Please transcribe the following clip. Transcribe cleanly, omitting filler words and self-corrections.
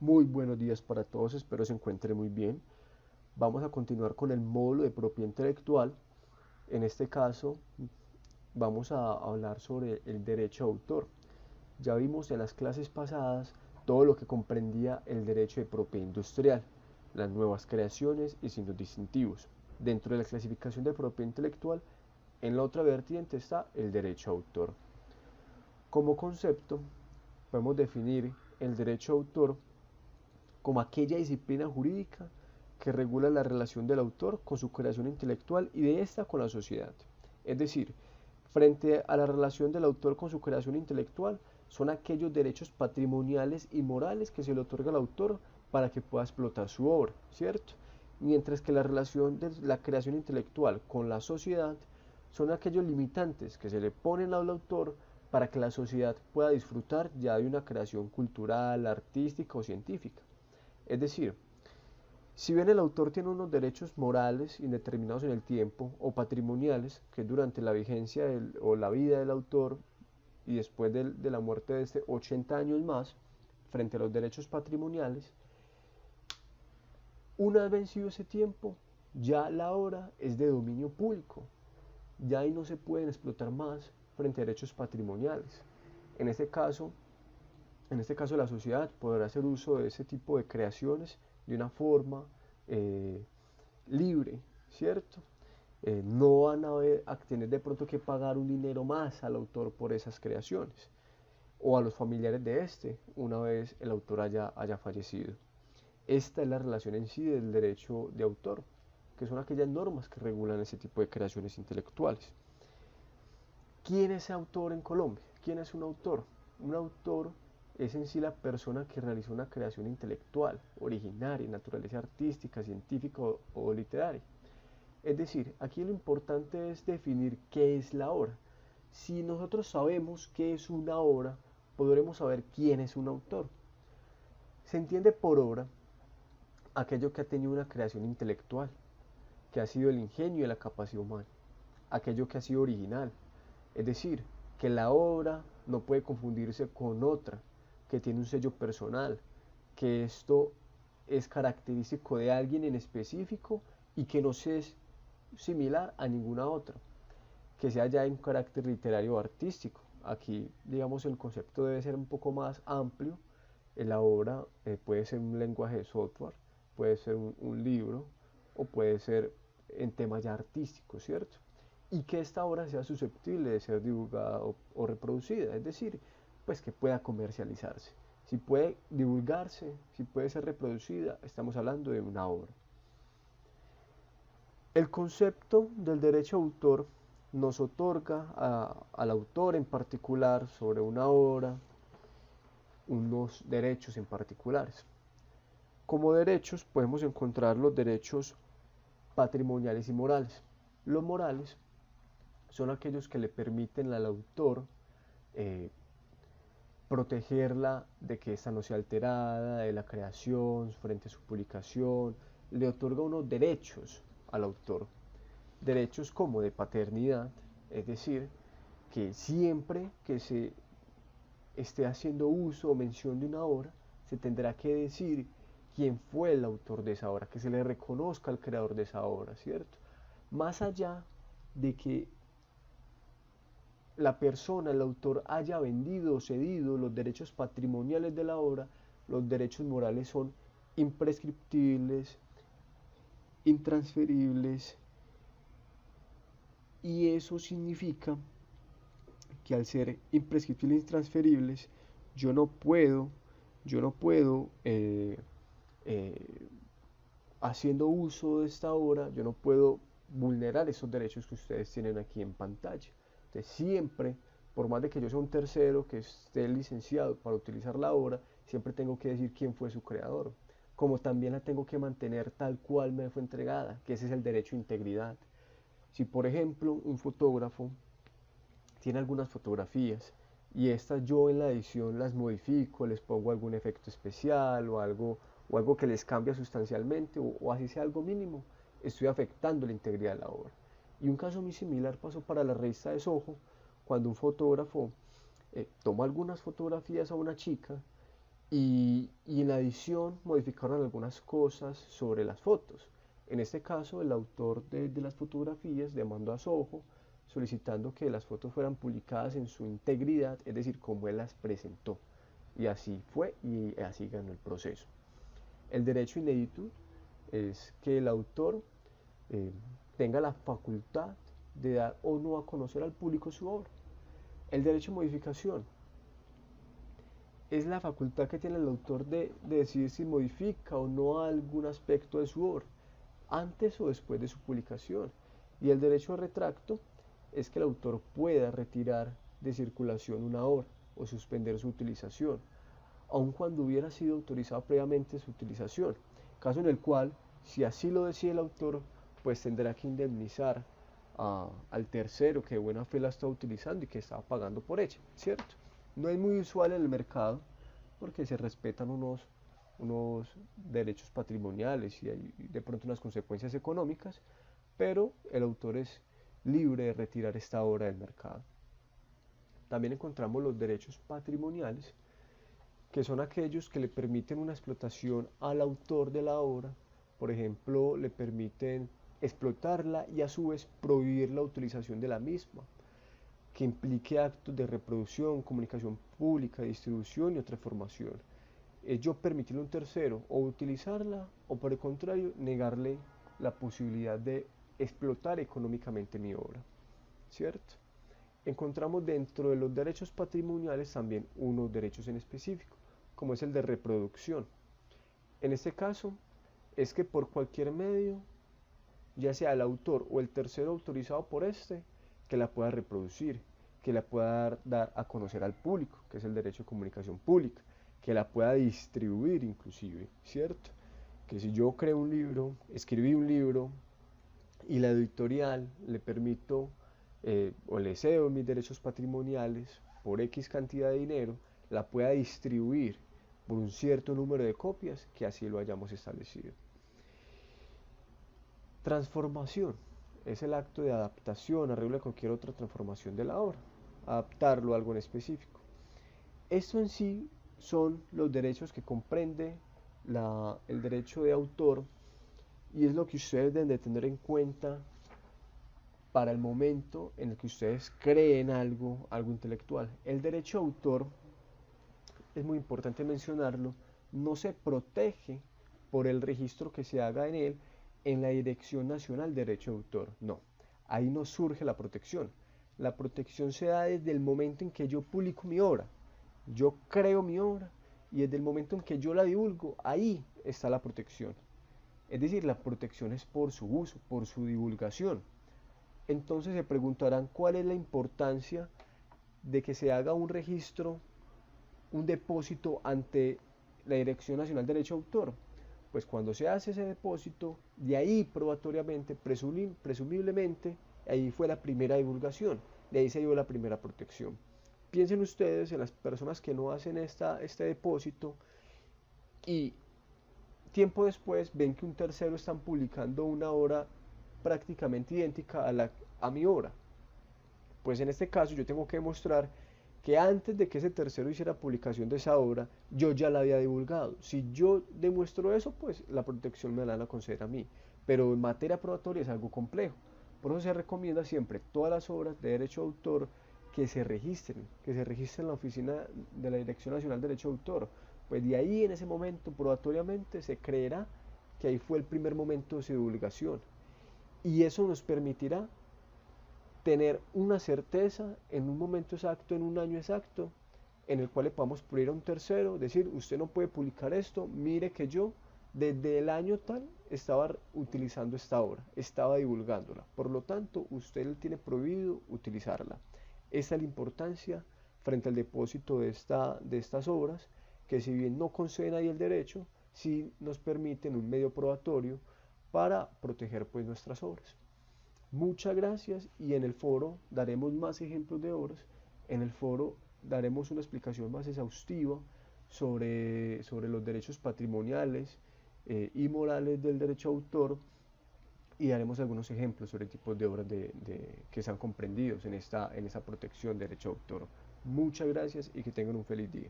Muy buenos días para todos, espero se encuentren muy bien. Vamos a continuar con el módulo de propiedad intelectual. En este caso, vamos a hablar sobre el derecho de autor. Ya vimos en las clases pasadas todo lo que comprendía el derecho de propiedad industrial, las nuevas creaciones y signos distintivos. Dentro de la clasificación de propiedad intelectual, en la otra vertiente está el derecho de autor. Como concepto, podemos definir el derecho de autor como aquella disciplina jurídica que regula la relación del autor con su creación intelectual y de ésta con la sociedad. Es decir, frente a la relación del autor con su creación intelectual, son aquellos derechos patrimoniales y morales que se le otorga al autor para que pueda explotar su obra, ¿cierto? Mientras que la relación de la creación intelectual con la sociedad son aquellos limitantes que se le ponen al autor para que la sociedad pueda disfrutar ya de una creación cultural, artística o científica. Es decir, si bien el autor tiene unos derechos morales indeterminados en el tiempo o patrimoniales, que durante la vigencia o la vida del autor y después de la muerte de este 80 años más, frente a los derechos patrimoniales, una vez vencido ese tiempo, ya la obra es de dominio público, ya ahí no se pueden explotar más frente a derechos patrimoniales. En este caso, en este caso la sociedad podrá hacer uso de ese tipo de creaciones de una forma eh, libre, ¿cierto? No van a tener de pronto que pagar un dinero más al autor por esas creaciones o a los familiares de este una vez el autor haya fallecido. Esta es la relación en sí del derecho de autor, que son aquellas normas que regulan ese tipo de creaciones intelectuales. ¿Quién es autor en Colombia? ¿Quién es un autor? Un autor es en sí la persona que realizó una creación intelectual, originaria, naturaleza artística, científica o literaria. Es decir, aquí lo importante es definir qué es la obra. Si nosotros sabemos qué es una obra, podremos saber quién es un autor. Se entiende por obra aquello que ha tenido una creación intelectual, que ha sido el ingenio y la capacidad humana, aquello que ha sido original, es decir, que la obra no puede confundirse con otra, que tiene un sello personal, que esto es característico de alguien en específico y que no es similar a ninguna otra, que sea ya un carácter literario o artístico. Aquí, digamos, el concepto debe ser un poco más amplio. La obra puede ser un lenguaje de software, puede ser un libro o puede ser en temas ya artísticos, ¿cierto? Y que esta obra sea susceptible de ser divulgada o reproducida, es decir, pues que pueda comercializarse. Si puede divulgarse, si puede ser reproducida, estamos hablando de una obra. El concepto del derecho de autor nos otorga al autor en particular sobre una obra unos derechos en particulares. Como derechos podemos encontrar los derechos patrimoniales y morales. Los morales son aquellos que le permiten al autor eh, protegerla de que ésta no sea alterada, de la creación, frente a su publicación, le otorga unos derechos al autor. Derechos como de paternidad, es decir, que siempre que se esté haciendo uso o mención de una obra, se tendrá que decir quién fue el autor de esa obra, que se le reconozca al creador de esa obra, ¿cierto? Más allá de que la persona, el autor, haya vendido o cedido los derechos patrimoniales de la obra, los derechos morales son imprescriptibles, intransferibles, y eso significa que al ser imprescriptibles e intransferibles, yo no puedo, yo no puedo eh, haciendo uso de esta obra, yo no puedo vulnerar esos derechos que ustedes tienen aquí en pantalla. Entonces siempre, por más de que yo sea un tercero que esté licenciado para utilizar la obra, siempre tengo que decir quién fue su creador, como también la tengo que mantener tal cual me fue entregada, que ese es el derecho de integridad. Si por ejemplo un fotógrafo tiene algunas fotografías y estas yo en la edición las modifico, les pongo algún efecto especial o algo que les cambia sustancialmente o así sea algo mínimo, estoy afectando la integridad de la obra. Y un caso muy similar pasó para la revista de Soho, cuando un fotógrafo toma algunas fotografías a una chica y en la edición modificaron algunas cosas sobre las fotos. En este caso, el autor de las fotografías demandó a Soho solicitando que las fotos fueran publicadas en su integridad, es decir, como él las presentó. Y así fue y así ganó el proceso. El derecho inédito es que el autor eh, tenga la facultad de dar o no a conocer al público su obra. El derecho de modificación es la facultad que tiene el autor de decidir si modifica o no algún aspecto de su obra, antes o después de su publicación. Y el derecho de retracto es que el autor pueda retirar de circulación una obra o suspender su utilización, aun cuando hubiera sido autorizada previamente su utilización, caso en el cual, si así lo decide el autor, pues tendrá que indemnizar al tercero que de buena fe la está utilizando y que estaba pagando por ella, ¿cierto? No es muy usual en el mercado porque se respetan unos derechos patrimoniales y hay de pronto unas consecuencias económicas, pero el autor es libre de retirar esta obra del mercado. También encontramos los derechos patrimoniales, que son aquellos que le permiten una explotación al autor de la obra. Por ejemplo, le permiten explotarla y a su vez prohibir la utilización de la misma, que implique actos de reproducción, comunicación pública, distribución y otra formación. Es yo permitirle a un tercero o utilizarla o por el contrario negarle la posibilidad de explotar económicamente mi obra, ¿cierto? Encontramos dentro de los derechos patrimoniales también unos derechos en específico, como es el de reproducción. En este caso, es que por cualquier medio, ya sea el autor o el tercero autorizado por este, que la pueda reproducir, que la pueda dar a conocer al público, que es el derecho de comunicación pública, que la pueda distribuir inclusive, ¿cierto? Que si yo creo un libro, escribí un libro y la editorial le permito o le cedo mis derechos patrimoniales por X cantidad de dinero, la pueda distribuir por un cierto número de copias que así lo hayamos establecido. Transformación es el acto de adaptación, arreglo de cualquier otra transformación de la obra, adaptarlo a algo en específico. Esto en sí son los derechos que comprende el derecho de autor y es lo que ustedes deben de tener en cuenta para el momento en el que ustedes creen algo intelectual. El derecho de autor, es muy importante mencionarlo, no se protege por el registro que se haga en él en la Dirección Nacional de Derecho de Autor. No, ahí no surge la protección. La protección se da desde el momento en que yo publico mi obra. Yo creo mi obra y desde el momento en que yo la divulgo, ahí está la protección. Es decir, la protección es por su uso, por su divulgación. Entonces se preguntarán cuál es la importancia de que se haga un registro, un depósito ante la Dirección Nacional de Derecho de Autor. Pues cuando se hace ese depósito, de ahí probatoriamente, presumiblemente, ahí fue la primera divulgación, de ahí se dio la primera protección. Piensen ustedes en las personas que no hacen este depósito y tiempo después ven que un tercero está publicando una obra prácticamente idéntica a mi obra. Pues en este caso yo tengo que demostrar que antes de que ese tercero hiciera publicación de esa obra, yo ya la había divulgado. Si yo demuestro eso, pues la protección me la van a conceder a mí. Pero en materia probatoria es algo complejo. Por eso se recomienda siempre todas las obras de derecho de autor que se registren en la oficina de la Dirección Nacional de Derecho de Autor. Pues de ahí en ese momento probatoriamente se creerá que ahí fue el primer momento de su divulgación. Y eso nos permitirá tener una certeza en un momento exacto, en un año exacto, en el cual le podamos prohibir a un tercero, decir, usted no puede publicar esto, mire que yo desde el año tal estaba utilizando esta obra, estaba divulgándola, por lo tanto usted tiene prohibido utilizarla. Esta es la importancia frente al depósito de estas obras, que si bien no conceden ahí el derecho, sí nos permiten un medio probatorio para proteger pues nuestras obras. Muchas gracias y en el foro daremos más ejemplos de obras. En el foro daremos una explicación más exhaustiva sobre los derechos patrimoniales y morales del derecho a autor y daremos algunos ejemplos sobre tipos de obras que sean comprendidos en esta protección de derecho a autor. Muchas gracias y que tengan un feliz día.